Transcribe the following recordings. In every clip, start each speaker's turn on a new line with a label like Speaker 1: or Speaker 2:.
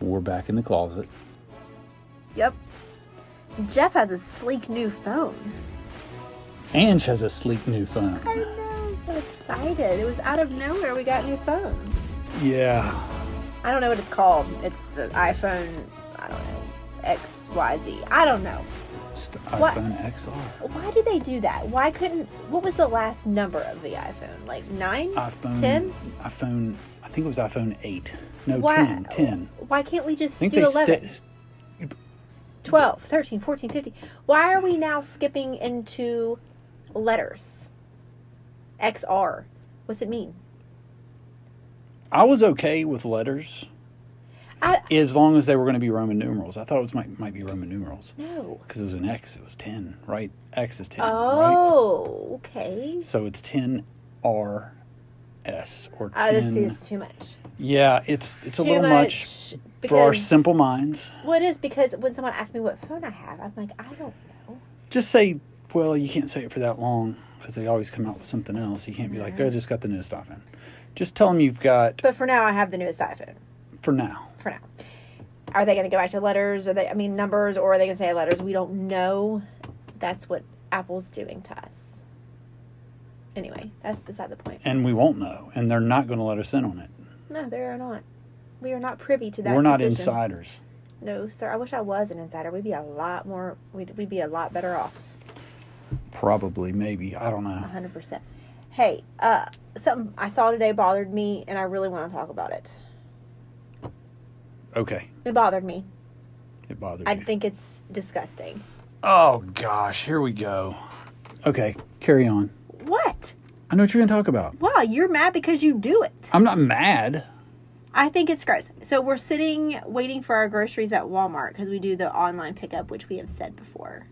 Speaker 1: We're back in the closet.
Speaker 2: Yep. Jeff has a sleek new phone.
Speaker 1: Ange has a sleek new phone.
Speaker 2: I know, I'm so excited. It was out of nowhere we got new phones.
Speaker 1: Yeah.
Speaker 2: I don't know what it's called. It's the iPhone, I don't know, XYZ. I don't know.
Speaker 1: It's the
Speaker 2: What?
Speaker 1: iPhone XR.
Speaker 2: Why do they do that? Why couldn't, what was the last number of the iPhone? Like 9?
Speaker 1: iPhone
Speaker 2: 10?
Speaker 1: iPhone, I think it was iPhone 8. No,
Speaker 2: Why-
Speaker 1: 10.
Speaker 2: Why can't we just
Speaker 1: I think
Speaker 2: do
Speaker 1: they
Speaker 2: 11? 12, 13, 14, 15. Why are we now skipping into letters? XR. What's it mean?
Speaker 1: I was okay with letters as long as they were going to be Roman numerals. I thought it was might be Roman numerals.
Speaker 2: No.
Speaker 1: Because it was an X, it was 10, right? X is 10, right?
Speaker 2: Oh, okay.
Speaker 1: So it's 10RS or 10.
Speaker 2: This is too much.
Speaker 1: Yeah, it's a
Speaker 2: Too
Speaker 1: little much for our
Speaker 2: because-
Speaker 1: simple minds.
Speaker 2: Well, it is because when someone asks me what phone I have, I'm like, I don't know.
Speaker 1: Just say, well, you can't say it for that long because they always come out with something else. You can't be like, I just got the newest iPhone. Just tell them you've got,
Speaker 2: But for now, I have the newest iPhone.
Speaker 1: for now.
Speaker 2: For now. Are they going to go back to letters? Numbers, or are they going to say letters? We don't know. That's what Apple's doing to us. Anyway, that's beside the point.
Speaker 1: And we won't know. And they're not going to let us in on it.
Speaker 2: No, they are not. We are not privy to that.
Speaker 1: We're not
Speaker 2: decision.
Speaker 1: insiders.
Speaker 2: No, sir. I wish I was an insider. We'd be a lot more. We'd be a lot better off.
Speaker 1: Probably, maybe. I don't know.
Speaker 2: 100%. Hey, something I saw today bothered me, and I really want to talk about it.
Speaker 1: Okay.
Speaker 2: It bothered me.
Speaker 1: It bothered
Speaker 2: I
Speaker 1: you.
Speaker 2: think it's disgusting.
Speaker 1: Oh, gosh. Here we go. Okay. Carry on.
Speaker 2: What?
Speaker 1: I know what you're going to talk about.
Speaker 2: Wow, you're mad because you do it.
Speaker 1: I'm not mad.
Speaker 2: I think it's gross. So we're sitting waiting for our groceries at Walmart because we do the online pickup, which we have said before.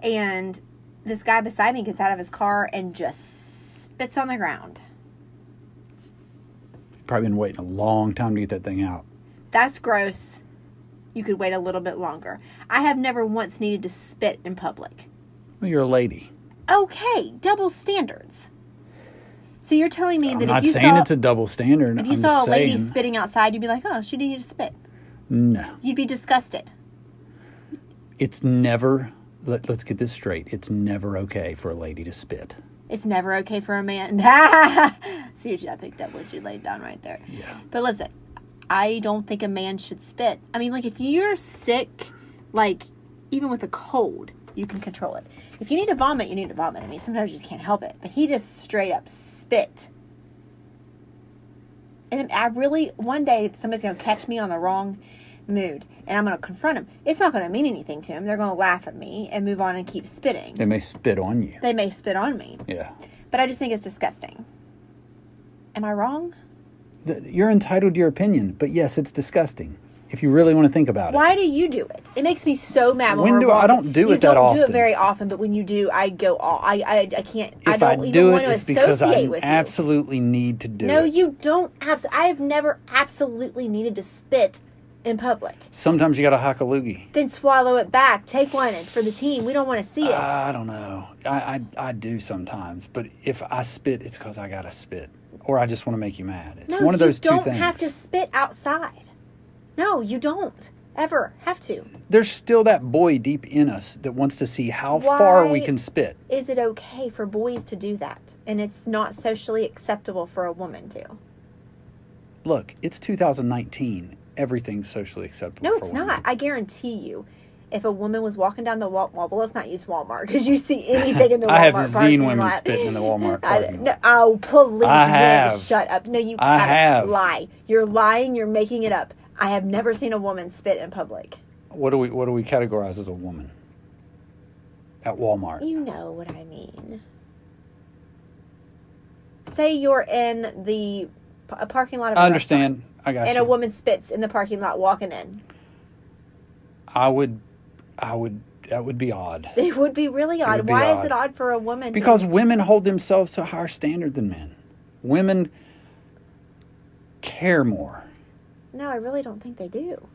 Speaker 2: And this guy beside me gets out of his car and just spits on the ground.
Speaker 1: Probably been waiting a long time to get that thing out.
Speaker 2: That's gross. You could wait a little bit longer. I have never once needed to spit in public.
Speaker 1: Well, you're a lady.
Speaker 2: Okay, double standards. So you're telling me
Speaker 1: I'm
Speaker 2: that
Speaker 1: not
Speaker 2: if you
Speaker 1: saying
Speaker 2: saw
Speaker 1: it's a double standard.
Speaker 2: if you
Speaker 1: I'm
Speaker 2: saw a
Speaker 1: just
Speaker 2: lady
Speaker 1: saying,
Speaker 2: spitting outside, you'd be like, "Oh, she needed to spit."
Speaker 1: No.
Speaker 2: You'd be disgusted.
Speaker 1: It's never, let's get this straight. It's never okay for a lady to spit.
Speaker 2: It's never okay for a man. See what I picked up what you laid down right there.
Speaker 1: Yeah.
Speaker 2: But listen, I don't think a man should spit. I mean, like, if you're sick, like, even with a cold, you can control it. If you need to vomit, you need to vomit. I mean, sometimes you just can't help it. But he just straight up spit. And I really, one day, somebody's going to catch me on the wrong mood. And I'm going to confront him. It's not going to mean anything to him. They're going to laugh at me and move on and keep spitting.
Speaker 1: They may spit on you.
Speaker 2: They may spit on me.
Speaker 1: Yeah.
Speaker 2: But I just think it's disgusting. Am I wrong?
Speaker 1: You're entitled to your opinion, but yes, it's disgusting. If you really want to think about it.
Speaker 2: Why do you do it? It makes me so mad.
Speaker 1: When
Speaker 2: we're
Speaker 1: do I
Speaker 2: wrong.
Speaker 1: don't do
Speaker 2: You
Speaker 1: it that
Speaker 2: don't do it
Speaker 1: often.
Speaker 2: very often, but when you do, I go all. I can't.
Speaker 1: If
Speaker 2: I
Speaker 1: I
Speaker 2: don't even
Speaker 1: do
Speaker 2: want
Speaker 1: it,
Speaker 2: to
Speaker 1: it's because I
Speaker 2: associate with you.
Speaker 1: absolutely need to do
Speaker 2: No,
Speaker 1: it.
Speaker 2: you don't. I have never absolutely needed to spit in public.
Speaker 1: Sometimes you got to hack a loogie.
Speaker 2: Then swallow it back. Take one for the team. We don't want to see it.
Speaker 1: I don't know. I do sometimes, but if I spit, it's because I got to spit. Or I just want to make you mad. It's
Speaker 2: No,
Speaker 1: one of those two
Speaker 2: you
Speaker 1: things.
Speaker 2: don't have to spit outside. No, you don't ever have to.
Speaker 1: There's still that boy deep in us that wants to see how far we
Speaker 2: Why
Speaker 1: can spit.
Speaker 2: Is it okay for boys to do that? And it's not socially acceptable for a woman to.
Speaker 1: Look, it's 2019. Everything's socially acceptable.
Speaker 2: No,
Speaker 1: for
Speaker 2: it's
Speaker 1: women.
Speaker 2: not. I guarantee you, if a woman was walking down the well, let's not use Walmart because you see anything in the Walmart
Speaker 1: I haven't
Speaker 2: parking
Speaker 1: seen women
Speaker 2: lot.
Speaker 1: spitting in the Walmart
Speaker 2: I-
Speaker 1: parking
Speaker 2: no,
Speaker 1: lot.
Speaker 2: oh, please,
Speaker 1: I
Speaker 2: Wiz,
Speaker 1: have.
Speaker 2: shut up. No, you
Speaker 1: I
Speaker 2: gotta
Speaker 1: have.
Speaker 2: lie. You're lying. You're making it up. I have never seen a woman spit in public.
Speaker 1: What do we categorize as a woman at Walmart?
Speaker 2: You know what I mean. Say you're in a parking lot of a
Speaker 1: I understand.
Speaker 2: restaurant,
Speaker 1: I got
Speaker 2: and
Speaker 1: you.
Speaker 2: a woman spits in the parking lot walking in.
Speaker 1: I would. That would be odd.
Speaker 2: It would be really odd.
Speaker 1: would be
Speaker 2: Why
Speaker 1: odd.
Speaker 2: is it odd for a woman?
Speaker 1: Because women hold themselves to a higher standard than men. Women care more.
Speaker 2: No, I really don't think they do.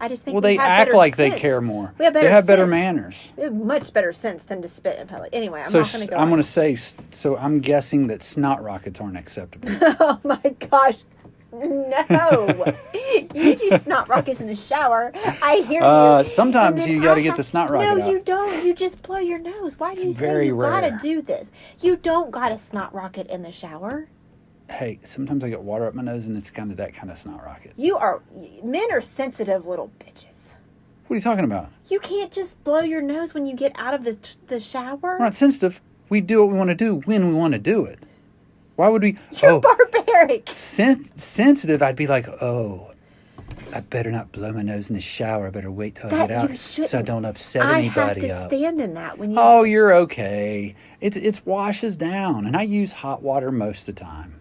Speaker 2: I just think
Speaker 1: Well,
Speaker 2: we
Speaker 1: they
Speaker 2: have
Speaker 1: act
Speaker 2: better
Speaker 1: like
Speaker 2: sense.
Speaker 1: they care more.
Speaker 2: We have better
Speaker 1: They have better
Speaker 2: sense.
Speaker 1: manners.
Speaker 2: We have much better sense than to spit in public. Anyway, I'm
Speaker 1: So
Speaker 2: not going to go
Speaker 1: I'm
Speaker 2: on.
Speaker 1: going to say. So I'm guessing that snot rockets aren't acceptable.
Speaker 2: Oh my gosh. No. You do snot rockets in the shower. I hear you.
Speaker 1: Sometimes you got to get the snot rocket out.
Speaker 2: No, you don't. You just blow your nose. Why do you say
Speaker 1: very
Speaker 2: you
Speaker 1: rare.
Speaker 2: gotta do this? You don't got a snot rocket in the shower.
Speaker 1: Hey, sometimes I get water up my nose, and it's kind of that kind of snot rocket.
Speaker 2: Men are sensitive little bitches.
Speaker 1: What are you talking about?
Speaker 2: You can't just blow your nose when you get out of the shower.
Speaker 1: We're not sensitive. We do what we want to do when we want to do it. Why would we?
Speaker 2: You're barbaric.
Speaker 1: Sensitive, I'd be like, oh, I better not blow my nose in the shower. I better wait till I get out so I don't upset anybody.
Speaker 2: I have to stand in that when you.
Speaker 1: Oh, you're okay. It washes down, and I use hot water most of the time.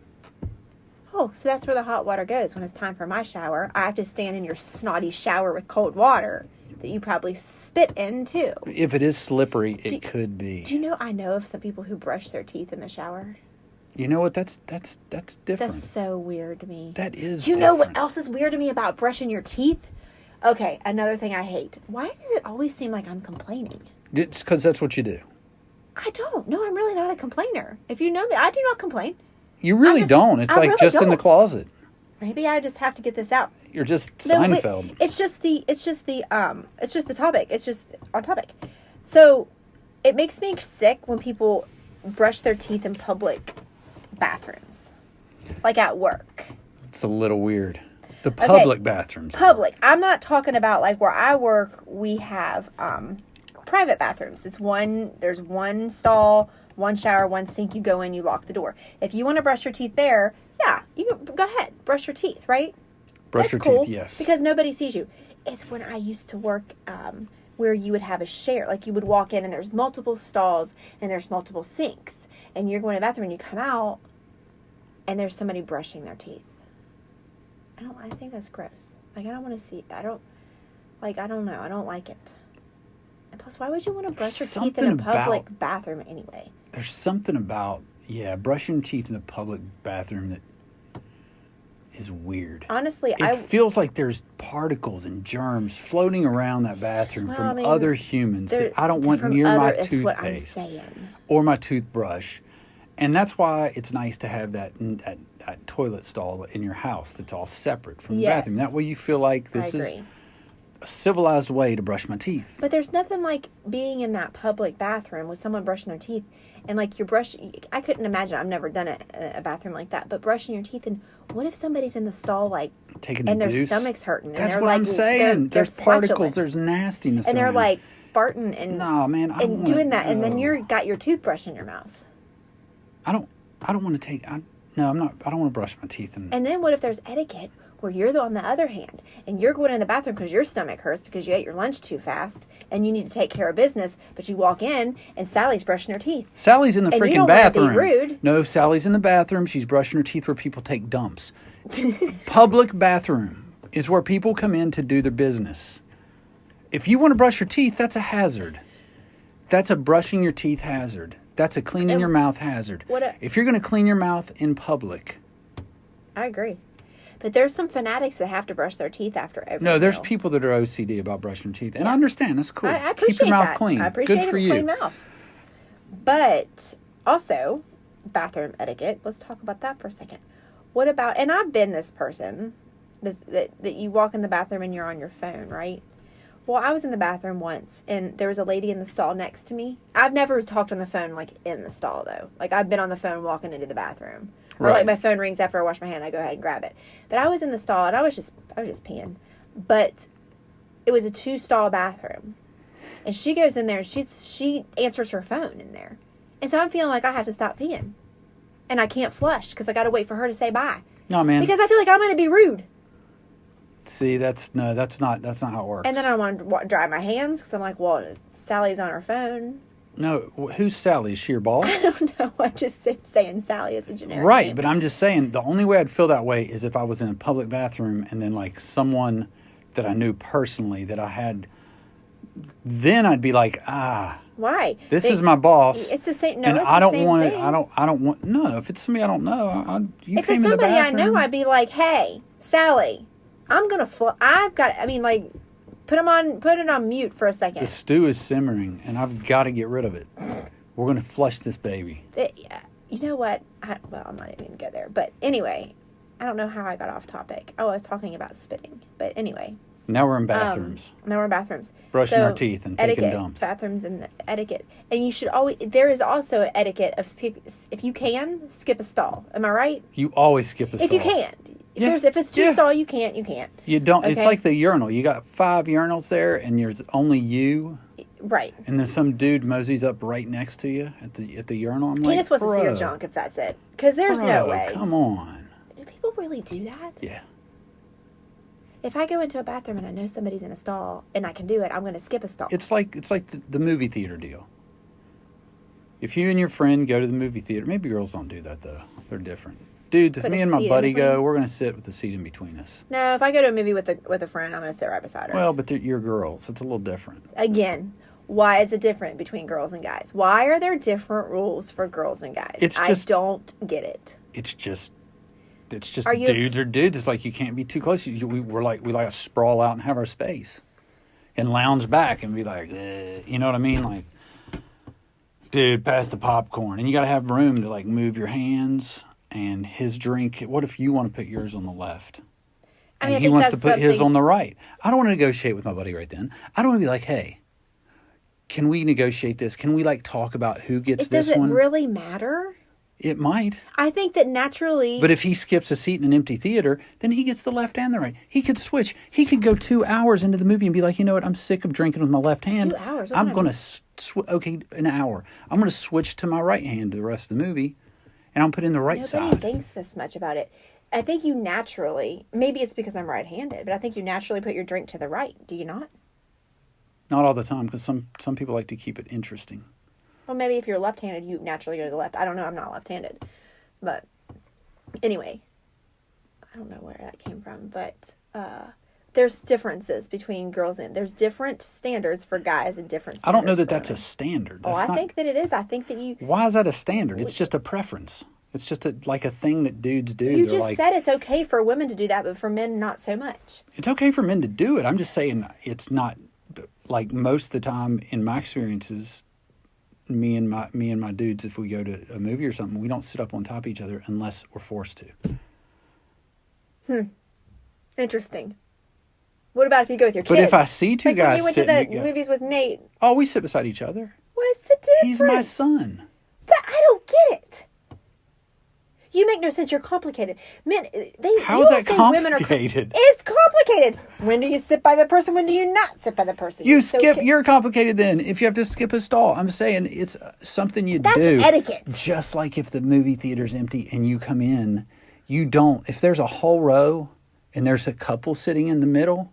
Speaker 2: Oh, so that's where the hot water goes. When it's time for my shower, I have to stand in your snotty shower with cold water that you probably spit in too.
Speaker 1: If it is slippery, it could be.
Speaker 2: Do you know? I know of some people who brush their teeth in the shower.
Speaker 1: You know what? That's different.
Speaker 2: That's so weird to me.
Speaker 1: That is.
Speaker 2: Do you know what else is weird to me about brushing your teeth? Okay, another thing I hate. Why does it always seem like I'm complaining?
Speaker 1: It's because that's what you do.
Speaker 2: I don't. No, I'm really not a complainer. If you know me, I do not complain.
Speaker 1: You really don't. It's like just in the closet.
Speaker 2: Maybe I just have to get this out.
Speaker 1: You're just Seinfeld.
Speaker 2: It's just the topic. It's just on topic. So it makes me sick when people brush their teeth in public bathrooms, like at work.
Speaker 1: It's a little weird. The public bathrooms.
Speaker 2: Public. I'm not talking about like where I work. We have private bathrooms. There's one stall, one shower, one sink. You go in, you lock the door. If you want to brush your teeth there, yeah, you can go ahead, brush your teeth, right?
Speaker 1: Brush your teeth, yes.
Speaker 2: Because nobody sees you. It's when I used to work where you would have a share. Like you would walk in and there's multiple stalls and there's multiple sinks. And you're going to the bathroom and you come out and there's somebody brushing their teeth. I think that's gross. Like I don't want to see, I don't know. I don't like it. And plus, why would you want to brush your teeth in a public bathroom anyway?
Speaker 1: There's something about, brushing teeth in a public bathroom that is weird.
Speaker 2: Honestly,
Speaker 1: it feels like there's particles and germs floating around that bathroom from other humans that I don't want near my toothpaste or my toothbrush. And that's why it's nice to have that toilet stall in your house that's all separate from the bathroom. That way you feel like this is a civilized way to brush my teeth.
Speaker 2: But there's nothing like being in that public bathroom with someone brushing their teeth. And like you're brushing, I couldn't imagine, I've never done a bathroom like that, but brushing your teeth. And what if somebody's in the stall like,
Speaker 1: taking
Speaker 2: and their stomach's hurting? And
Speaker 1: that's what I'm saying. There's particles, there's nastiness.
Speaker 2: And they're like farting and,
Speaker 1: and
Speaker 2: doing that. And then you've got your toothbrush in your mouth.
Speaker 1: I don't want to take, I don't want to brush my teeth.
Speaker 2: And then what if there's etiquette where you're on the other hand and you're going in the bathroom because your stomach hurts because you ate your lunch too fast and you need to take care of business, but you walk in and Sally's brushing her teeth.
Speaker 1: Sally's in the freaking
Speaker 2: you don't
Speaker 1: bathroom.
Speaker 2: Want to be rude.
Speaker 1: No, Sally's in the bathroom. She's brushing her teeth where people take dumps. Public bathroom is where people come in to do their business. If you want to brush your teeth, that's a hazard. That's a brushing your teeth hazard. That's a cleaning your mouth hazard. If you're going to clean your mouth in public.
Speaker 2: I agree. But there's some fanatics that have to brush their teeth after every meal.
Speaker 1: No, there's people that are OCD about brushing their teeth. And I understand. That's cool.
Speaker 2: I appreciate
Speaker 1: Keep your mouth
Speaker 2: that.
Speaker 1: clean.
Speaker 2: I appreciate
Speaker 1: Good for
Speaker 2: a clean mouth. But also, bathroom etiquette. Let's talk about that for a second. What about, and I've been this person, that you walk in the bathroom and you're on your phone, right? Well, I was in the bathroom once, and there was a lady in the stall next to me. I've never talked on the phone, like, in the stall, though. Like, I've been on the phone walking into the bathroom. Or, like, my phone rings after I wash my hand, I go ahead and grab it. But I was in the stall, and I was just peeing. But it was a 2-stall bathroom. And she goes in there, and she answers her phone in there. And so I'm feeling like I have to stop peeing. And I can't flush, because I got to wait for her to say bye.
Speaker 1: No, man.
Speaker 2: Because I feel like I'm going to be rude.
Speaker 1: See, that's not how it works.
Speaker 2: And then I want to dry my hands because I'm like, well, Sally's on her phone.
Speaker 1: No, who's Sally? Is she your boss?
Speaker 2: I don't know. I'm just saying Sally is a generic
Speaker 1: right,
Speaker 2: name.
Speaker 1: but I'm just saying the only way I'd feel that way is if I was in a public bathroom and then like someone that I knew personally that I had. Then I'd be like,
Speaker 2: why?
Speaker 1: This is my boss.
Speaker 2: It's the same. No,
Speaker 1: and
Speaker 2: it's
Speaker 1: I don't
Speaker 2: the same
Speaker 1: want
Speaker 2: thing.
Speaker 1: it. I don't want. No, if it's somebody I don't know, you
Speaker 2: if
Speaker 1: came
Speaker 2: it's
Speaker 1: in the
Speaker 2: somebody I
Speaker 1: bathroom.
Speaker 2: know, I'd be like, hey, Sally, I'm gonna. Put it on mute for a second.
Speaker 1: The stew is simmering, and I've got to get rid of it. We're gonna flush this baby.
Speaker 2: You know what? I'm not even gonna go there. But anyway, I don't know how I got off topic. Oh, I was talking about spitting. But anyway.
Speaker 1: Now we're in bathrooms.
Speaker 2: Brushing
Speaker 1: our teeth and
Speaker 2: etiquette,
Speaker 1: taking dumps.
Speaker 2: Bathrooms and the etiquette. And you should always, there is also an etiquette of, if you can, skip a stall. Am I right?
Speaker 1: You always skip a stall.
Speaker 2: If you can. If it's two stall, you can't.
Speaker 1: You don't.
Speaker 2: Okay?
Speaker 1: It's like the urinal. You got 5 urinals there, and there's only you.
Speaker 2: Right.
Speaker 1: And then some dude moseys up right next to you at the urinal. I'm
Speaker 2: he just wants to see your junk, if that's it. Because there's no way.
Speaker 1: Come on.
Speaker 2: Do people really do that?
Speaker 1: Yeah.
Speaker 2: If I go into a bathroom and I know somebody's in a stall and I can do it, I'm going to skip a stall.
Speaker 1: It's like the movie theater deal. If you and your friend go to the movie theater, maybe girls don't do that though. They're different. Dude, if me and my buddy go, we're going to sit with the seat in between us.
Speaker 2: No, if I go to a movie with a friend, I'm going to sit right beside her.
Speaker 1: Well, but you're girls. It's a little different.
Speaker 2: Again, why is it different between girls and guys? Why are there different rules for girls and guys? I don't get it.
Speaker 1: It's just dudes are dudes. It's like you can't be too close. We like to sprawl out and have our space, and lounge back and be like, you know what I mean? Like, dude, pass the popcorn, and you got to have room to like move your hands and his drink. What if you want to put yours on the left?
Speaker 2: I mean,
Speaker 1: he wants to put his on the right. I don't want to negotiate with my buddy right then. I don't want to be like, hey, can we negotiate this? Can we like talk about who gets this one?
Speaker 2: Does it really matter?
Speaker 1: It might.
Speaker 2: I think that naturally...
Speaker 1: But if he skips a seat in an empty theater, then he gets the left and the right. He could switch. He could go 2 hours into the movie and be like, you know what? I'm sick of drinking with my left hand.
Speaker 2: 2 hours?
Speaker 1: I'm going to... Okay, an hour. I'm going to switch to my right hand the rest of the movie, and I'll put in the right side.
Speaker 2: Nobody thinks this much about it. I think you naturally... Maybe it's because I'm right-handed, but I think you naturally put your drink to the right. Do you not?
Speaker 1: Not all the time, because some people like to keep it interesting.
Speaker 2: Well, maybe if you're left-handed, you naturally go to the left. I don't know. I'm not left-handed. But anyway, I don't know where that came from. But there's differences between girls and... There's different standards for guys and different standards
Speaker 1: I don't know that that's a standard.
Speaker 2: I think that it is. I think that you...
Speaker 1: Why is that a standard? It's just a preference. It's just like a thing that dudes do.
Speaker 2: You just said it's okay for women to do that, but for men, not so much.
Speaker 1: It's okay for men to do it. I'm just saying it's not... Like most of the time, in my experiences... Me and my dudes, if we go to a movie or something, we don't sit up on top of each other unless we're forced
Speaker 2: to. Interesting. What about if you go with your kids?
Speaker 1: But if I see two guys
Speaker 2: when you went to the movies with Nate.
Speaker 1: Oh, we sit beside each other.
Speaker 2: What's the difference?
Speaker 1: He's my son.
Speaker 2: But I don't get it. You make no sense. You're complicated. Men,
Speaker 1: how is that complicated?
Speaker 2: It's complicated. When do you sit by the person? When do you not sit by the person?
Speaker 1: You're complicated then. If you have to skip a stall, I'm saying it's something you do.
Speaker 2: That's etiquette.
Speaker 1: Just like if the movie theater's empty and you come in, you don't. If there's a whole row and there's a couple sitting in the middle,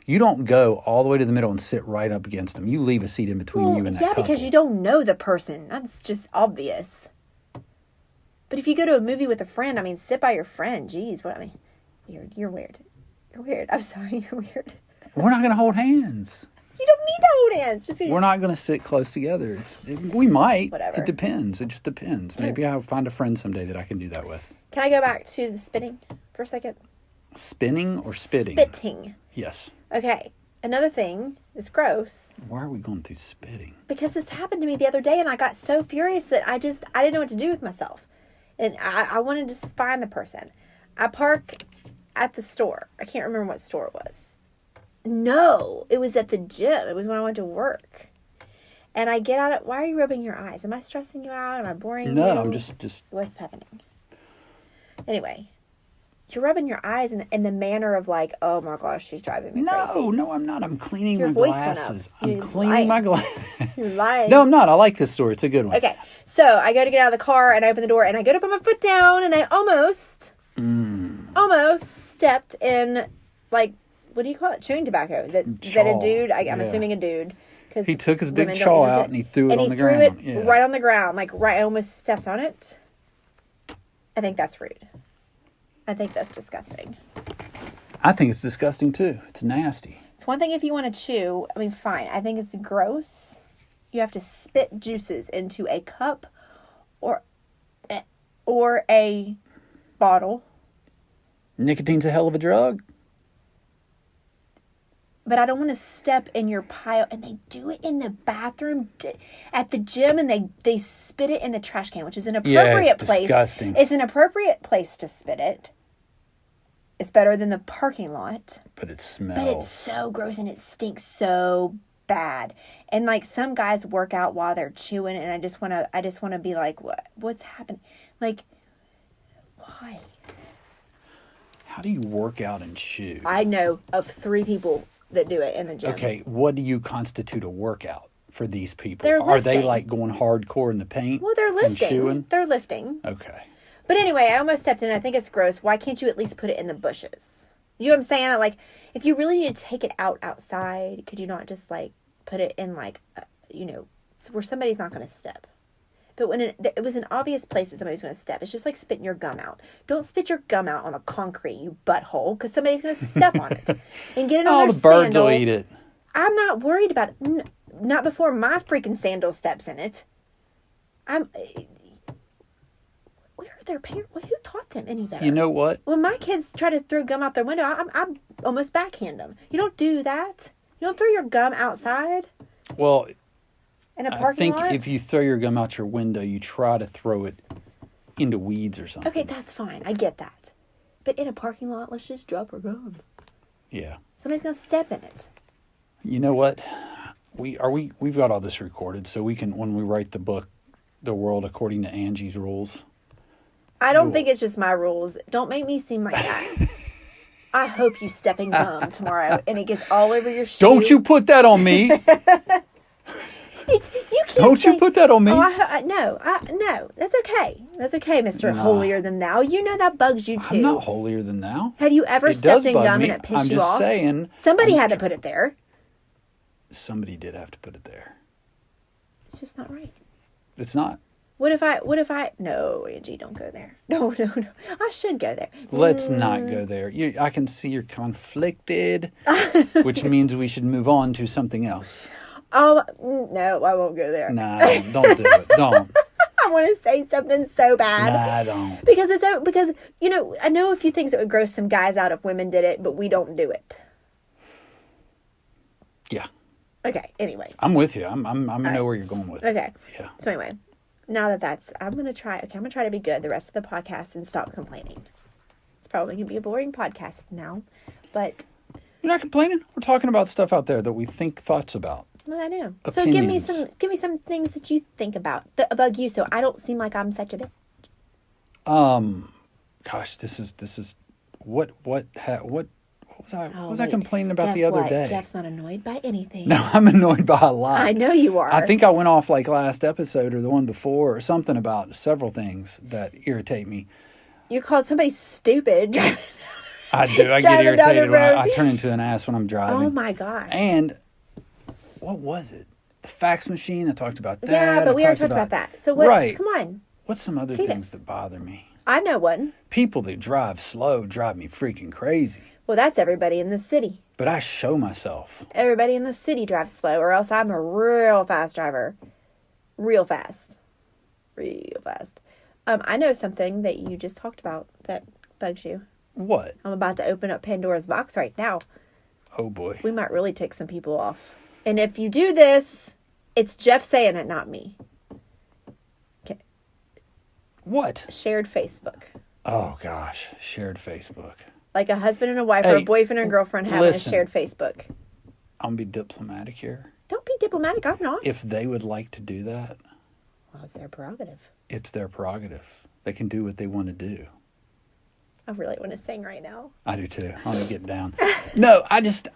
Speaker 1: you don't go all the way to the middle and sit right up against them. You leave a seat in between you and that couple.
Speaker 2: Yeah, because you don't know the person. That's just obvious. But if you go to a movie with a friend, I mean, sit by your friend. Jeez, you're weird. You're weird. I'm sorry, you're weird.
Speaker 1: We're not going to hold hands.
Speaker 2: You don't need to hold hands.
Speaker 1: We're not going to sit close together. We might.
Speaker 2: Whatever.
Speaker 1: It depends. It just depends. Maybe I'll find a friend someday that I can do that with.
Speaker 2: Can I go back to the spitting for a second?
Speaker 1: Spinning or spitting?
Speaker 2: Spitting.
Speaker 1: Yes.
Speaker 2: Okay. Another thing that's gross.
Speaker 1: Why are we going through spitting?
Speaker 2: Because this happened to me the other day, and I got so furious that I didn't know what to do with myself. And I wanted to spy on the person. I park at the store. I can't remember what store it was. No, it was at the gym. It was when I went to work. And I get out. Why are you rubbing your eyes? Am I stressing you out? Am I boring you?
Speaker 1: No, I'm just...
Speaker 2: What's happening? Anyway, you're rubbing your eyes in the manner of like, oh my gosh, she's driving me crazy.
Speaker 1: No, I'm not. I'm cleaning
Speaker 2: your
Speaker 1: my
Speaker 2: voice
Speaker 1: glasses.
Speaker 2: Went up.
Speaker 1: I'm cleaning my glasses.
Speaker 2: You're lying.
Speaker 1: No, I'm not. I like this story. It's a good one.
Speaker 2: Okay, so I go to get out of the car and I open the door and I go to put my foot down and I almost stepped in, like, what do you call it? Chewing tobacco. That a dude, I'm assuming a dude.
Speaker 1: He took his big chaw out and he threw it on the ground.
Speaker 2: And he threw it right on the ground. Like, I almost stepped on it. I think that's rude. I think that's disgusting.
Speaker 1: I think it's disgusting too. It's nasty.
Speaker 2: It's one thing if you want to chew. I mean, fine. I think it's gross. You have to spit juices into a cup or a bottle.
Speaker 1: Nicotine's a hell of a drug.
Speaker 2: But I don't want to step in your pile. And they do it in the bathroom at the gym, and they spit it in the trash can, which is an appropriate place.
Speaker 1: Disgusting.
Speaker 2: It's an appropriate place to spit it. It's better than the parking lot.
Speaker 1: But it smells.
Speaker 2: But it's so gross and it stinks so bad. And like some guys work out while they're chewing, and I just want to be like, what's happening? Like, why?
Speaker 1: How do you work out and chew?
Speaker 2: I know of 3 people that do it in the gym.
Speaker 1: Okay, what do you constitute a workout for these people?
Speaker 2: They're
Speaker 1: Are they
Speaker 2: lifting.
Speaker 1: like going hardcore in the paint?
Speaker 2: Well, they're lifting.
Speaker 1: And chewing?
Speaker 2: They're lifting.
Speaker 1: Okay.
Speaker 2: But anyway, I almost stepped in. I think it's gross. Why can't you at least put it in the bushes? You know what I'm saying? Like, if you really need to take it outside, could you not just like put it in like, where somebody's not going to step? But when it was an obvious place that somebody's going to step. It's just like spitting your gum out. Don't spit your gum out on the concrete, you butthole, because somebody's going to step on it and get it on their
Speaker 1: the birds
Speaker 2: sandal.
Speaker 1: will eat it.
Speaker 2: I'm not worried about it. Not before my freaking sandal steps in it. Where are their parents? Who taught them any better?
Speaker 1: You know what?
Speaker 2: When my kids try to throw gum out their window, I almost backhand them. You don't do that. You don't throw your gum outside.
Speaker 1: Well,
Speaker 2: in a parking lot.
Speaker 1: I think if you throw your gum out your window, you try to throw it into weeds or something.
Speaker 2: Okay, that's fine. I get that. But in a parking lot, let's just drop our gum.
Speaker 1: Yeah.
Speaker 2: Somebody's gonna step in it.
Speaker 1: You know what? We've got all this recorded, so we can, when we write the book, The World According to Angie's Rules.
Speaker 2: I don't think it's just my rules. Don't make me seem like that. I hope you step in gum tomorrow and it gets all over your shoe.
Speaker 1: Don't you put that on me.
Speaker 2: You can't
Speaker 1: Don't you put that on me.
Speaker 2: Oh, no. That's okay. That's okay, Mr. Holier Than Thou. You know that bugs you too.
Speaker 1: I'm not holier than thou.
Speaker 2: Have you ever stepped in gum
Speaker 1: me.
Speaker 2: and it pissed
Speaker 1: I'm
Speaker 2: you
Speaker 1: just
Speaker 2: off?
Speaker 1: saying.
Speaker 2: Somebody had to put it there.
Speaker 1: Somebody did have to put it there.
Speaker 2: It's just not right.
Speaker 1: It's not.
Speaker 2: What if I, no, Angie, don't go there. No. I should go there.
Speaker 1: Let's not go there. I can see you're conflicted, which means we should move on to something else.
Speaker 2: Oh, no, I won't go there.
Speaker 1: Nah, don't do it. Don't.
Speaker 2: I want to say something so bad.
Speaker 1: Nah, don't.
Speaker 2: Because I know a few things that would gross some guys out if women did it, but we don't do it.
Speaker 1: Yeah.
Speaker 2: Okay, anyway.
Speaker 1: I'm with you. I know where you're going with it.
Speaker 2: Okay.
Speaker 1: Yeah.
Speaker 2: So anyway, now I'm going to try to be good the rest of the podcast and stop complaining. It's probably going to be a boring podcast now, but...
Speaker 1: You're not complaining. We're talking about stuff out there that we think thoughts about.
Speaker 2: Well, I know.
Speaker 1: Opinions.
Speaker 2: So give me some things that you think about that bug you, so I don't seem like I'm such a bitch.
Speaker 1: Gosh, this is what was I complaining about
Speaker 2: Guess
Speaker 1: the other
Speaker 2: what?
Speaker 1: day?
Speaker 2: Jeff's not annoyed by anything.
Speaker 1: No, I'm annoyed by a lot.
Speaker 2: I know you are.
Speaker 1: I think I went off like last episode or the one before or something about several things that irritate me.
Speaker 2: You called somebody stupid.
Speaker 1: I do. I get irritated when I turn into an ass when I'm driving.
Speaker 2: Oh my gosh.
Speaker 1: And what was it? The fax machine. I talked about that.
Speaker 2: Yeah, but we already talked about that. So what?
Speaker 1: Right.
Speaker 2: Come on.
Speaker 1: What's some other things that bother me?
Speaker 2: I know one.
Speaker 1: People that drive slow drive me freaking crazy.
Speaker 2: Well, that's everybody in the city.
Speaker 1: But I show myself.
Speaker 2: Everybody in the city drives slow, or else I'm a real fast driver. Real fast. Real fast. I know something that you just talked about that bugs you.
Speaker 1: What?
Speaker 2: I'm about to open up Pandora's box right now.
Speaker 1: Oh boy.
Speaker 2: We might really tick some people off. And if you do this, it's Jeff saying it, not me. Okay.
Speaker 1: What?
Speaker 2: Shared Facebook.
Speaker 1: Oh gosh, shared Facebook.
Speaker 2: Like a husband and a wife or a boyfriend and girlfriend having a shared Facebook.
Speaker 1: I'm gonna be diplomatic here.
Speaker 2: Don't be diplomatic. I'm not.
Speaker 1: If they would like to do that,
Speaker 2: well, it's their prerogative.
Speaker 1: It's their prerogative. They can do what they want to do.
Speaker 2: I really want to sing right now.
Speaker 1: I do too. I want to get down. No, shared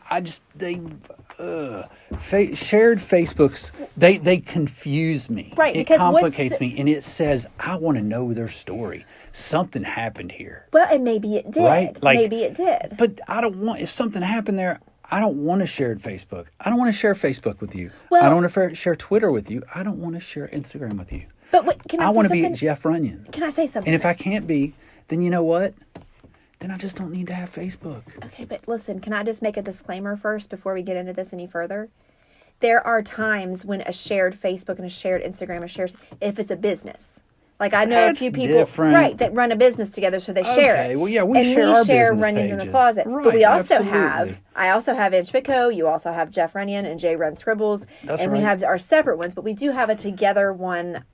Speaker 1: Facebooks, they confuse me.
Speaker 2: Right.
Speaker 1: It complicates me, and it says, I want to know their story. Something happened here.
Speaker 2: Well, and maybe it did.
Speaker 1: Right? Like,
Speaker 2: maybe it did.
Speaker 1: But I don't want, if something happened there, I don't want to share Facebook. I don't want to share Facebook with you.
Speaker 2: Well,
Speaker 1: I don't want to share Twitter with you. I don't want to share Instagram with you.
Speaker 2: But wait,
Speaker 1: I want to be Jeff Runyon.
Speaker 2: Can I say something?
Speaker 1: And if I can't be, then you know what? Then I just don't need to have Facebook.
Speaker 2: Okay, but listen, can I just make a disclaimer first before we get into this any further? There are times when a shared Facebook and a shared Instagram, if it's a business. Like I know a few people,
Speaker 1: different.
Speaker 2: Right, that run a business together, so they share it.
Speaker 1: Okay, well, yeah, we
Speaker 2: and
Speaker 1: share our
Speaker 2: share
Speaker 1: business
Speaker 2: Run-Ins in the
Speaker 1: pages.
Speaker 2: Closet.
Speaker 1: Right,
Speaker 2: but we also
Speaker 1: absolutely.
Speaker 2: have I also have Ange Fitco. You also have Jeff Runyon and Jay Run Scribbles.
Speaker 1: That's
Speaker 2: and
Speaker 1: right.
Speaker 2: We have our separate ones, but we do have a together one.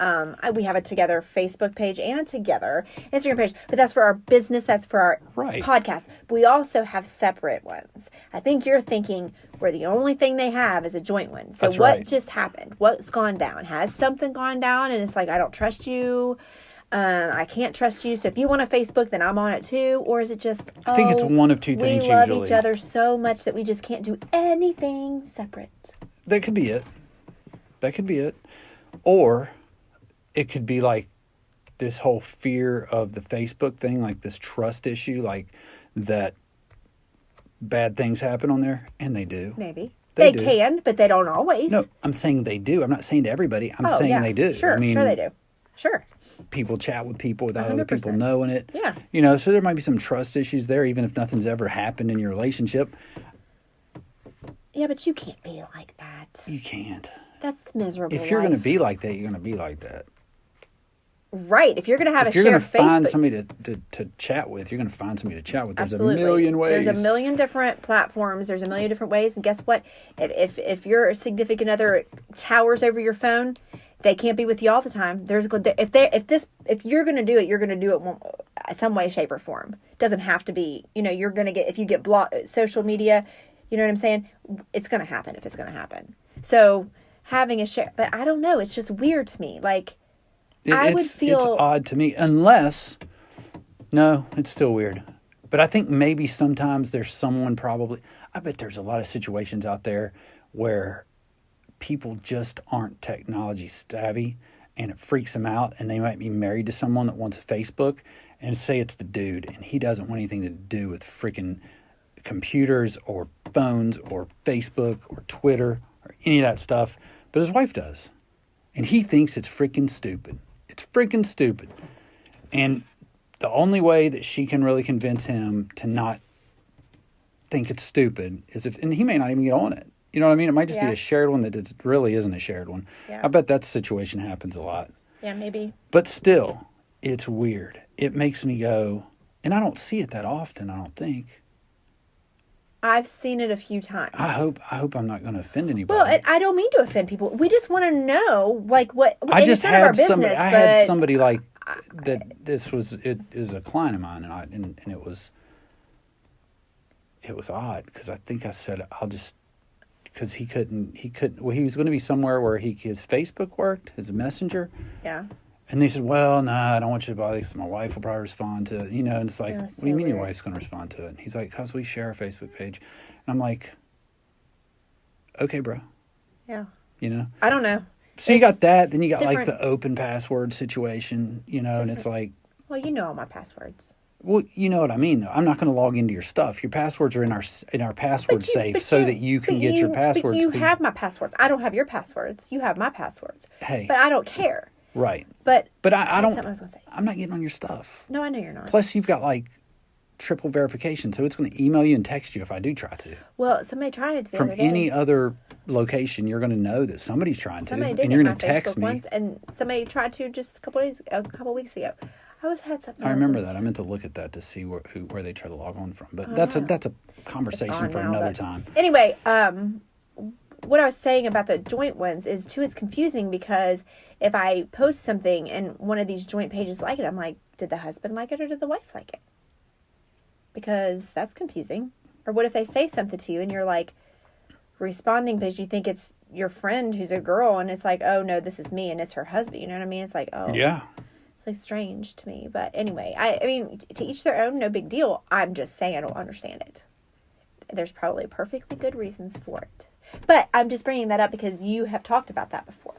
Speaker 2: We have a together Facebook page and a together Instagram page, but that's for our business. That's for our podcast. But we also have separate ones. I think you're thinking where the only thing they have is a joint one. So what just happened? What's gone down? Has something gone down? And it's like, I don't trust you. I can't trust you. So if you want a Facebook, then I'm on it too. Or is it just,
Speaker 1: I think it's one of two things
Speaker 2: we love
Speaker 1: usually.
Speaker 2: each other so much that we just can't do anything separate.
Speaker 1: That could be it. That could be it. Or it could be like this whole fear of the Facebook thing, like this trust issue, like that bad things happen on there. And they do.
Speaker 2: Maybe. They can, but they don't always.
Speaker 1: No, I'm saying they do. I'm not saying to everybody. I'm saying they do.
Speaker 2: Sure,
Speaker 1: I mean,
Speaker 2: sure they do. Sure.
Speaker 1: People chat with people without
Speaker 2: 100%.
Speaker 1: other people knowing it.
Speaker 2: Yeah.
Speaker 1: You know, so there might be some trust issues there, even if nothing's ever happened in your relationship.
Speaker 2: Yeah, but you can't be like that.
Speaker 1: You can't.
Speaker 2: That's miserable.
Speaker 1: If you're going to be like that, you're going to be like that.
Speaker 2: Right. If you're going to have
Speaker 1: if
Speaker 2: a shared Facebook.
Speaker 1: If you're going to find somebody to chat with, you're going to find somebody to chat with. There's
Speaker 2: Absolutely.
Speaker 1: a million ways.
Speaker 2: There's a million different platforms. There's a million different ways. And guess what? If your significant other towers over your phone, they can't be with you all the time. If you're going to do it, you're going to do it some way, shape, or form. It doesn't have to be. You know, you're going to get, if you get blocked social media. You know what I'm saying? It's going to happen if it's going to happen. So having a share, but I don't know. It's just weird to me. Like I would feel
Speaker 1: it's odd to me, unless no, it's still weird. But I think maybe sometimes there's someone probably. I bet there's a lot of situations out there where people just aren't technology savvy, and it freaks them out, and they might be married to someone that wants a Facebook, and say it's the dude, and he doesn't want anything to do with freaking computers or phones or Facebook or Twitter or any of that stuff, but his wife does. And he thinks it's freaking stupid. It's freaking stupid. And the only way that she can really convince him to not think it's stupid is and he may not even get on it. You know what I mean? It might just be a shared one that really isn't a shared one. Yeah. I bet that situation happens a lot.
Speaker 2: Yeah, maybe.
Speaker 1: But still, it's weird. It makes me go, and I don't see it that often, I don't think.
Speaker 2: I've seen it a few times.
Speaker 1: I hope I'm not going to offend anybody.
Speaker 2: Well, I don't mean to offend people. We just want to know, like, what.
Speaker 1: I just had somebody. I had somebody like that. This was it is a client of mine, and it was odd because I think I said I'll just because he couldn't. Well, he was going to be somewhere where his Facebook worked, his Messenger.
Speaker 2: Yeah. And
Speaker 1: they said, well, no, I don't want you to bother because my wife will probably respond to it. You know, and it's like, what do you mean your wife's going to respond to it? And he's like, because we share our Facebook page. And I'm like, okay, bro.
Speaker 2: Yeah.
Speaker 1: You know?
Speaker 2: I don't know.
Speaker 1: So you got that. Then you got like the open password situation, you know, and it's like.
Speaker 2: Well, you know all my passwords.
Speaker 1: Well, you know what I mean, though. I'm not going to log into your stuff. Your passwords are in our password safe so that you can get your passwords.
Speaker 2: But you have my passwords. I don't have your passwords. You have my passwords.
Speaker 1: Hey.
Speaker 2: But I don't care.
Speaker 1: Right.
Speaker 2: But
Speaker 1: I don't.
Speaker 2: I was gonna say.
Speaker 1: I'm not getting on your stuff.
Speaker 2: No, I know you're not.
Speaker 1: Plus, you've got like triple verification, so it's going to email you and text you if I do try to.
Speaker 2: Well, somebody tried it the
Speaker 1: from
Speaker 2: other day.
Speaker 1: Any other location. You're going to know that somebody's trying
Speaker 2: somebody
Speaker 1: to,
Speaker 2: did
Speaker 1: and you're
Speaker 2: going to
Speaker 1: text me.
Speaker 2: Once, and somebody tried to just a couple weeks ago. I had something.
Speaker 1: I remember that. I meant to look at that to see where they try to log on from, but that's a conversation for another time.
Speaker 2: Anyway, what I was saying about the joint ones is too, it's confusing because if I post something and one of these joint pages like it, I'm like, did the husband like it or did the wife like it? Because that's confusing. Or what if they say something to you and you're like responding because you think it's your friend who's a girl and it's like, oh no, this is me and it's her husband. You know what I mean? It's like, oh.
Speaker 1: Yeah.
Speaker 2: It's like strange to me. But anyway, I mean, to each their own, no big deal. I'm just saying I don't understand it. There's probably perfectly good reasons for it. But I'm just bringing that up because you have talked about that before.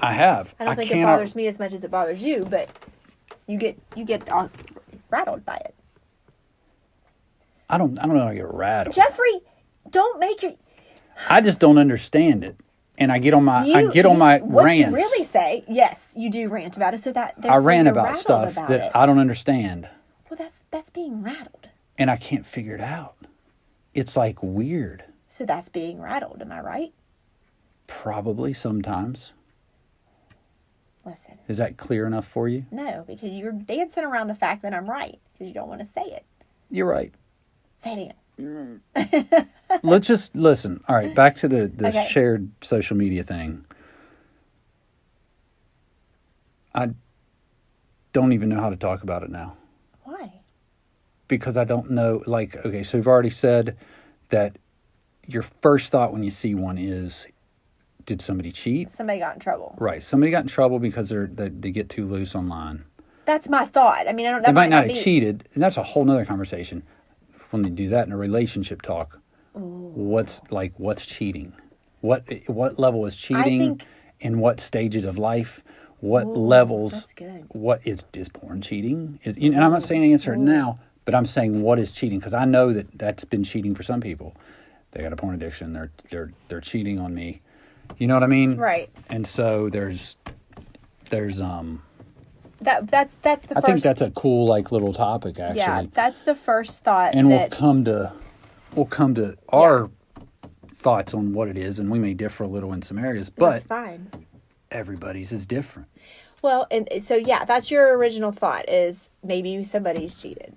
Speaker 1: I have.
Speaker 2: I don't think it bothers me as much as it bothers you, but you get rattled by it.
Speaker 1: I don't know. I get rattled.
Speaker 2: Jeffrey, don't make your.
Speaker 1: I just don't understand it, and I get on my rants.
Speaker 2: What you really say? Yes, you do rant about it. So that
Speaker 1: I rant about stuff that I don't understand.
Speaker 2: Well, that's being rattled,
Speaker 1: and I can't figure it out. It's like weird.
Speaker 2: So that's being rattled, am I right?
Speaker 1: Probably sometimes.
Speaker 2: Listen.
Speaker 1: Is that clear enough for you?
Speaker 2: No, because you're dancing around the fact that I'm right because you don't want to say it.
Speaker 1: You're right.
Speaker 2: Say it again.
Speaker 1: let's just listen. All right, back to the
Speaker 2: Okay.
Speaker 1: shared social media thing. I don't even know how to talk about it now.
Speaker 2: Why?
Speaker 1: Because I don't know, like, okay, so you've already said that your first thought when you see one is, did somebody cheat?
Speaker 2: Somebody got in trouble.
Speaker 1: Right. Somebody got in trouble because they get too loose online.
Speaker 2: That's my thought. I mean, I don't.
Speaker 1: They
Speaker 2: That
Speaker 1: might not have
Speaker 2: be...
Speaker 1: cheated, and that's a whole nother conversation. When they do that in a relationship talk, what's cheating? What level is cheating?
Speaker 2: think-
Speaker 1: In what stages of life? What levels?
Speaker 2: That's good.
Speaker 1: What is porn cheating? And I'm not saying answer it now, but I'm saying what is cheating, because I know that's been cheating for some people. They got a porn addiction. They're cheating on me. You know what I mean?
Speaker 2: Right.
Speaker 1: And so there's
Speaker 2: that's the
Speaker 1: I
Speaker 2: first.
Speaker 1: think that's a cool little topic actually.
Speaker 2: Yeah, that's the first thought.
Speaker 1: And
Speaker 2: that,
Speaker 1: we'll come to our thoughts on what it is, and we may differ a little in some areas, but
Speaker 2: that's fine.
Speaker 1: everybody's is different.
Speaker 2: Well, and so that's your original thought, is maybe somebody's cheated,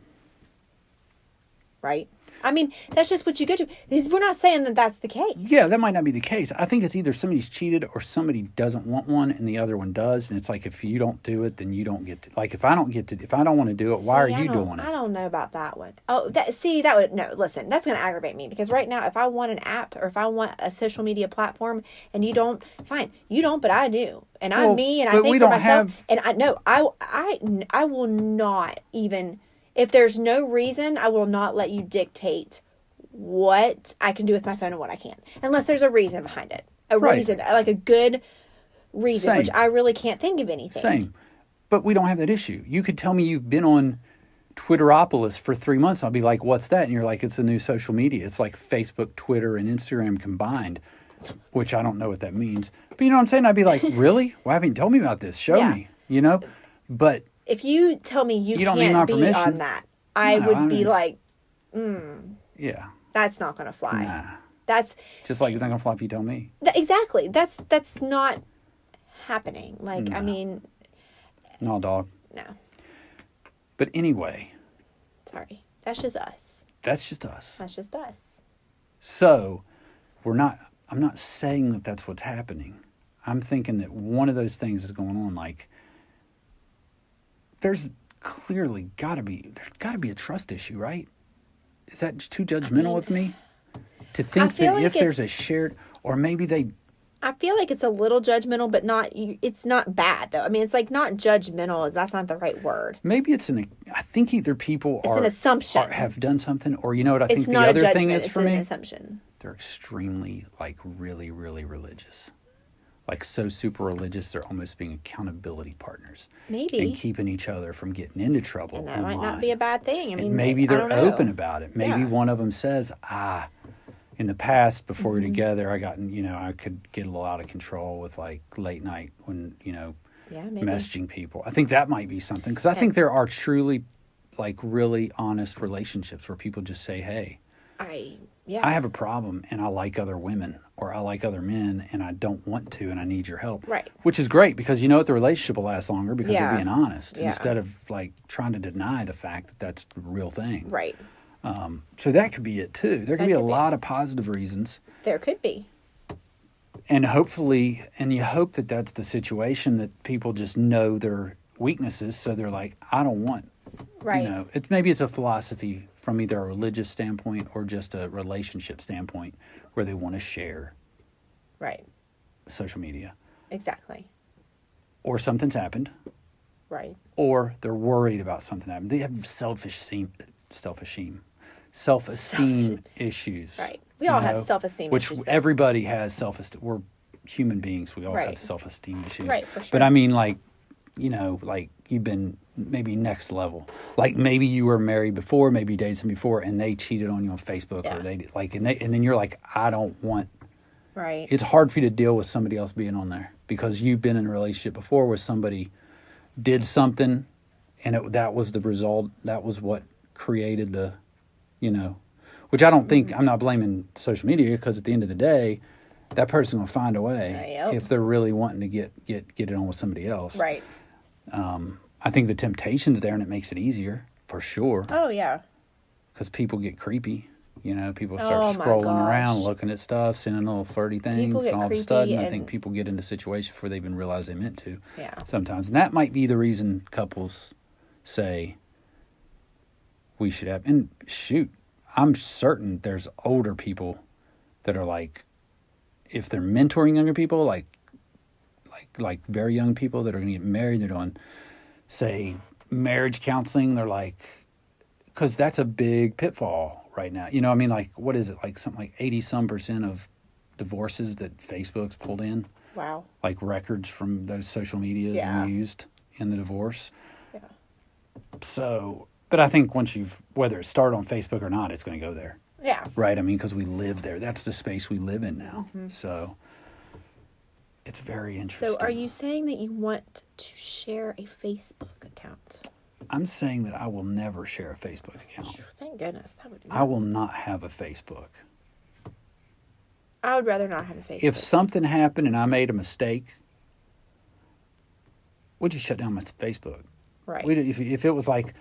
Speaker 2: right? I mean, that's just what you go to. Because we're not saying that that's the case.
Speaker 1: Yeah, that might not be the case. I think it's either somebody's cheated or somebody doesn't want one and the other one does. And it's like, if you don't do it, then you don't get to. Like, if I don't want to do it, why are you doing it?
Speaker 2: I don't know about that one. Oh, listen, that's going to aggravate me, because right now, if I want an app or if I want a social media platform and you don't, fine. You don't, but I do. And I'm me, and I think for myself. And I will not even, if there's no reason, I will not let you dictate what I can do with my phone and what I can't. Unless there's a reason behind it. Reason, like a good reason,
Speaker 1: Same.
Speaker 2: which I really can't think of anything.
Speaker 1: Same. But we don't have that issue. You could tell me you've been on Twitteropolis for 3 months. I'll be like, what's that? And you're like, it's a new social media. It's like Facebook, Twitter, and Instagram combined, which I don't know what that means. But you know what I'm saying? I'd be like, really? Why haven't you told me about this? Show me, But
Speaker 2: if you tell me you
Speaker 1: don't need my
Speaker 2: can't be
Speaker 1: permission.
Speaker 2: on that, I would be like,
Speaker 1: yeah,
Speaker 2: that's not going to fly.
Speaker 1: nah.
Speaker 2: That's
Speaker 1: Just like it's not going to fly if you tell me.
Speaker 2: exactly. That's not happening. Like, I mean,
Speaker 1: No, dog.
Speaker 2: no.
Speaker 1: But anyway,
Speaker 2: Sorry. That's just us.
Speaker 1: that's just us.
Speaker 2: That's just us.
Speaker 1: So I'm not saying that that's what's happening. I'm thinking that one of those things is going on. Like, there's clearly got to be a trust issue, right? Is that too judgmental of me to think
Speaker 2: feel
Speaker 1: that
Speaker 2: like
Speaker 1: if there's a shared, or maybe they,
Speaker 2: I feel like it's a little judgmental, but it's not bad though. I mean, it's like not judgmental, that's not the right word.
Speaker 1: maybe I think either people
Speaker 2: It's an assumption.
Speaker 1: have done something, or you know what I
Speaker 2: It's
Speaker 1: think the
Speaker 2: not a
Speaker 1: other
Speaker 2: judgment,
Speaker 1: thing is
Speaker 2: it's
Speaker 1: for
Speaker 2: an
Speaker 1: me?
Speaker 2: assumption.
Speaker 1: They're extremely, really, really religious. Like, so super religious, they're almost being accountability partners.
Speaker 2: Maybe.
Speaker 1: And keeping each other from getting into trouble.
Speaker 2: And that might not be a bad thing. I mean,
Speaker 1: And maybe
Speaker 2: I
Speaker 1: they're
Speaker 2: don't know.
Speaker 1: open about it. Maybe
Speaker 2: Yeah.
Speaker 1: one of them says, in the past, before
Speaker 2: Mm-hmm.
Speaker 1: we were together, I could get a little out of control with like late night when,
Speaker 2: Yeah, maybe.
Speaker 1: messaging people. I think that might be something. Because I think there are truly, like, really honest relationships where people just say, hey, I have a problem and I like other women or I like other men and I don't want to and I need your help.
Speaker 2: Right.
Speaker 1: Which is great, because you know what, the relationship will last longer because
Speaker 2: Yeah.
Speaker 1: they're being honest
Speaker 2: Yeah.
Speaker 1: instead of like trying to deny the fact that that's the real thing.
Speaker 2: Right.
Speaker 1: So that could be it too. There could be a lot of positive reasons.
Speaker 2: There could be.
Speaker 1: And hopefully, and you hope that that's the situation, that people just know their weaknesses. So they're like, I don't want,
Speaker 2: Right.
Speaker 1: maybe it's a philosophy from either a religious standpoint or just a relationship standpoint where they want to share
Speaker 2: Right.
Speaker 1: social media,
Speaker 2: Exactly.
Speaker 1: or something's happened,
Speaker 2: Right.
Speaker 1: or they're worried about something happening. They have self-esteem issues.
Speaker 2: Right. We all have
Speaker 1: know,
Speaker 2: self-esteem
Speaker 1: which
Speaker 2: issues, though.
Speaker 1: everybody has self-esteem. We're human beings. We all have
Speaker 2: Right.
Speaker 1: self-esteem issues.
Speaker 2: Right, for sure.
Speaker 1: But I mean, like, like you've been maybe next level. Like maybe you were married before, maybe you dated somebody before, and they cheated on you on Facebook,
Speaker 2: Yeah.
Speaker 1: or and then you're like, I don't want.
Speaker 2: Right.
Speaker 1: It's hard for you to deal with somebody else being on there because you've been in a relationship before where somebody did something, and that was the result. That was what created the, which I don't think, I'm not blaming social media, because at the end of the day, that person will find a way
Speaker 2: Yep.
Speaker 1: if they're really wanting to get it on with somebody else.
Speaker 2: Right.
Speaker 1: I think the temptation's there and it makes it easier for sure,
Speaker 2: Oh, yeah.
Speaker 1: because people get creepy, You know, people start scrolling around, looking at stuff, sending little flirty things, and all of a sudden, I think people get into situations before they even realize they meant to.
Speaker 2: Yeah.
Speaker 1: Sometimes, and that might be the reason couples say we should have. And shoot, I'm certain there's older people that are like, if they're mentoring younger people, like very young people that are going to get married, they're doing, say, marriage counseling. They're like, because that's a big pitfall right now. You know, I mean, like, what is it? Like something like 80% of divorces that Facebook's pulled in.
Speaker 2: Wow.
Speaker 1: Like records from those social medias and used in the divorce.
Speaker 2: Yeah.
Speaker 1: So, but I think once whether it started on Facebook or not, it's going to go there.
Speaker 2: Yeah.
Speaker 1: Right? I mean, because we live there. That's the space we live in now.
Speaker 2: Mm-hmm.
Speaker 1: So it's very interesting.
Speaker 2: So are you saying that you want to share a Facebook account?
Speaker 1: I'm saying that I will never share a Facebook account.
Speaker 2: Thank goodness.
Speaker 1: I will not have a Facebook.
Speaker 2: I would rather not have a Facebook.
Speaker 1: If something happened and I made a mistake, we'd just shut down my Facebook.
Speaker 2: Right.
Speaker 1: If it was like,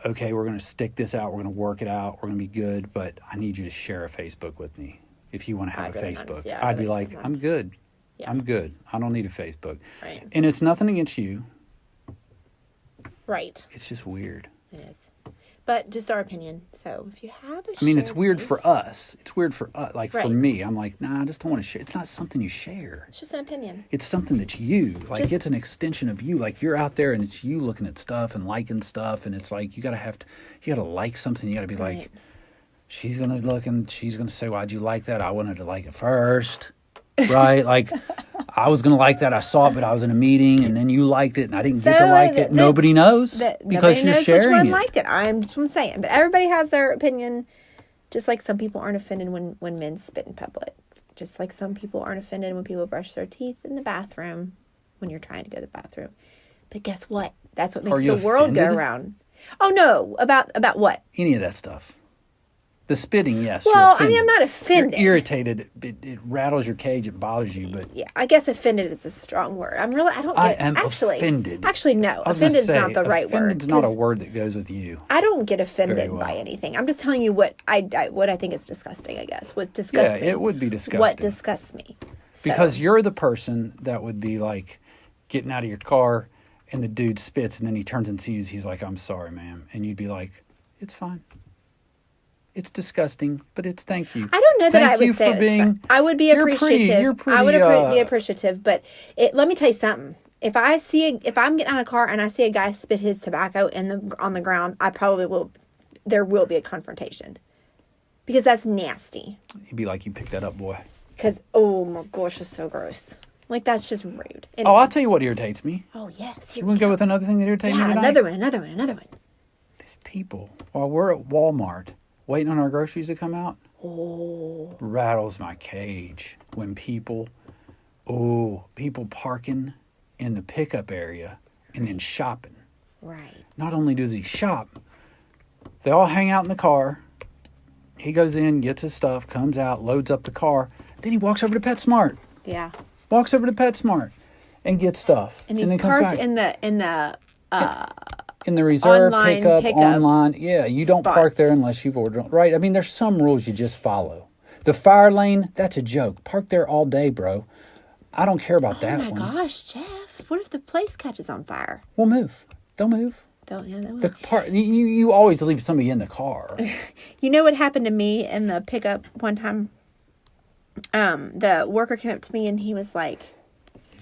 Speaker 1: okay, we're going to stick this out, we're going to work it out, we're going to be good, but I need you to share a Facebook with me. If you want to have a Facebook, I'd be like, I'm good. Yeah. I'm good. I don't need a Facebook.
Speaker 2: Right.
Speaker 1: And it's nothing against you.
Speaker 2: Right.
Speaker 1: It's just weird.
Speaker 2: It is. But just our opinion. So if you have
Speaker 1: I mean, it's weird for us. It's weird for us. Like for me, I'm like, nah, I just don't want to share. It's not something you share.
Speaker 2: It's just an opinion.
Speaker 1: It's something that's you. Like it's an extension of you. Like you're out there and it's you looking at stuff and liking stuff. And it's like, you got to like something. You got to be like, she's going to look and she's going to say, why'd you like that? I wanted to like it first. Right? Like I was going to like that. I saw it, but I was in a meeting and then you liked it and I didn't get to like it. Nobody knows because you're sharing
Speaker 2: which one
Speaker 1: it.
Speaker 2: Liked it. I'm saying. But everybody has their opinion. Just like some people aren't offended when men spit in public. Just like some people aren't offended when people brush their teeth in the bathroom when you're trying to go to the bathroom. But guess what? That's what makes the world go around. Oh, no. About what?
Speaker 1: Any of that stuff. The spitting, yes.
Speaker 2: Well, I mean, I'm not offended.
Speaker 1: You're irritated. It rattles your cage. It bothers you, but
Speaker 2: yeah, I guess offended is a strong word. I am
Speaker 1: offended.
Speaker 2: Actually, no, offended is not the right word.
Speaker 1: Offended's not a word that goes with you.
Speaker 2: I don't get offended by anything. I'm just telling you what I think is disgusting. I guess what disgusts me.
Speaker 1: Yeah, it would be disgusting.
Speaker 2: What disgusts me?
Speaker 1: Because you're the person that would be like getting out of your car and the dude spits and then he turns and sees. He's like, "I'm sorry, ma'am," and you'd be like, "It's fine. It's disgusting, but it's thank you."
Speaker 2: I don't know that I would say it's I would be appreciative. I would be appreciative, but let me tell you something. If I'm getting out of a car and I see a guy spit his tobacco on the ground, I probably will. There will be a confrontation because that's nasty.
Speaker 1: You'd be like, "You picked that up, boy."
Speaker 2: Because oh my gosh, it's so gross. Like that's just rude.
Speaker 1: Anyway. Oh, I'll tell you what irritates me.
Speaker 2: Oh yes.
Speaker 1: You want to go with another thing that irritates me tonight?
Speaker 2: Another one.
Speaker 1: These people, while we're at Walmart waiting on our groceries to come out, rattles my cage when people parking in the pickup area and then shopping.
Speaker 2: Right.
Speaker 1: Not only does he shop, they all hang out in the car. He goes in, gets his stuff, comes out, loads up the car. Then he walks over to PetSmart.
Speaker 2: Yeah.
Speaker 1: Walks over to PetSmart and gets stuff.
Speaker 2: And he's then parked in
Speaker 1: the reserve
Speaker 2: pickup.
Speaker 1: Online. Yeah, you don't park there unless you've ordered. Right. I mean, there's some rules you just follow. The fire lane, that's a joke. Park there all day, bro. I don't care about that one.
Speaker 2: Oh, my gosh, Jeff. What if the place catches on fire?
Speaker 1: We'll move. They'll move.
Speaker 2: They'll move.
Speaker 1: You always leave somebody in the car.
Speaker 2: You know what happened to me in the pickup one time? The worker came up to me and he was like,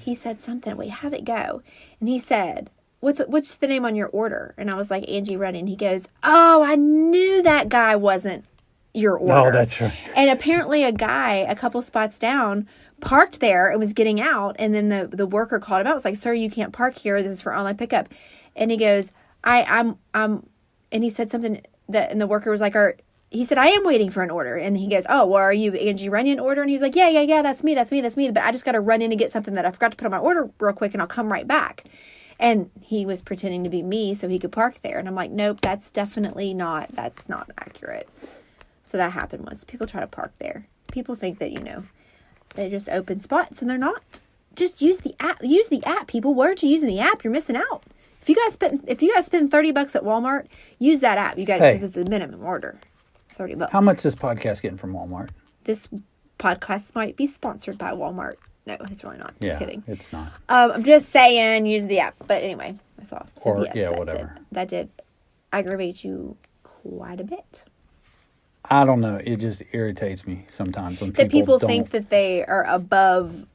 Speaker 2: he said something. Wait, how'd it go? And he said, What's the name on your order? And I was like, Angie Running. He goes, oh, I knew that guy wasn't your order.
Speaker 1: No, that's right.
Speaker 2: And apparently a guy a couple spots down parked there and was getting out. And then the worker called him out. Was like, sir, you can't park here. This is for online pickup. And he goes, I'm and he said something and the worker was like, he said, I am waiting for an order. And he goes, oh, well, are you Angie Runyon order? And he was like, yeah, that's me. But I just got to run in and get something that I forgot to put on my order real quick and I'll come right back. And he was pretending to be me so he could park there. And I'm like, nope, that's not accurate. So that happened once. People try to park there. People think that, they just open spots and they're not. Just use the app. Use the app, people. Why aren't you using the app? You're missing out. If you guys spend $30 at Walmart, use that app. You got it because it's a minimum order. $30.
Speaker 1: How much is this podcast getting from Walmart?
Speaker 2: This podcast might be sponsored by Walmart. No, it's really not. Just kidding.
Speaker 1: It's not.
Speaker 2: I'm just saying, use the app. But anyway, that's all. So
Speaker 1: or, yes, whatever.
Speaker 2: That did aggravate you quite a bit.
Speaker 1: I don't know. It just irritates me sometimes when
Speaker 2: people think that they are above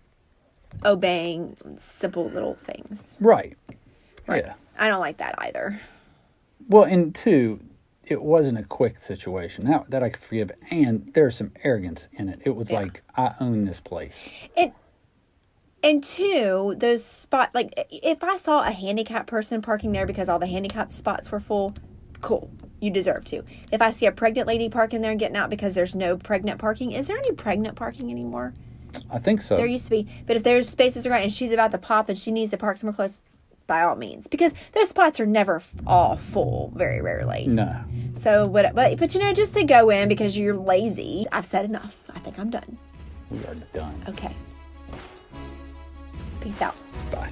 Speaker 2: obeying simple little things.
Speaker 1: Right. Yeah.
Speaker 2: I don't like that either.
Speaker 1: Well, and two, it wasn't a quick situation that I could forgive, and there's some arrogance in it. It was like, I own this place.
Speaker 2: And two, those spots, like if I saw a handicapped person parking there because all the handicapped spots were full, cool. You deserve to. If I see a pregnant lady parking there and getting out because there's no pregnant parking, is there any pregnant parking anymore?
Speaker 1: I think so.
Speaker 2: There used to be. But if there's spaces around and she's about to pop and she needs to park somewhere close, by all means. Because those spots are never all full, very rarely.
Speaker 1: No.
Speaker 2: So, but you know, just to go in because you're lazy. I've said enough. I think I'm done.
Speaker 1: We are done.
Speaker 2: Okay. Peace out.
Speaker 1: Bye.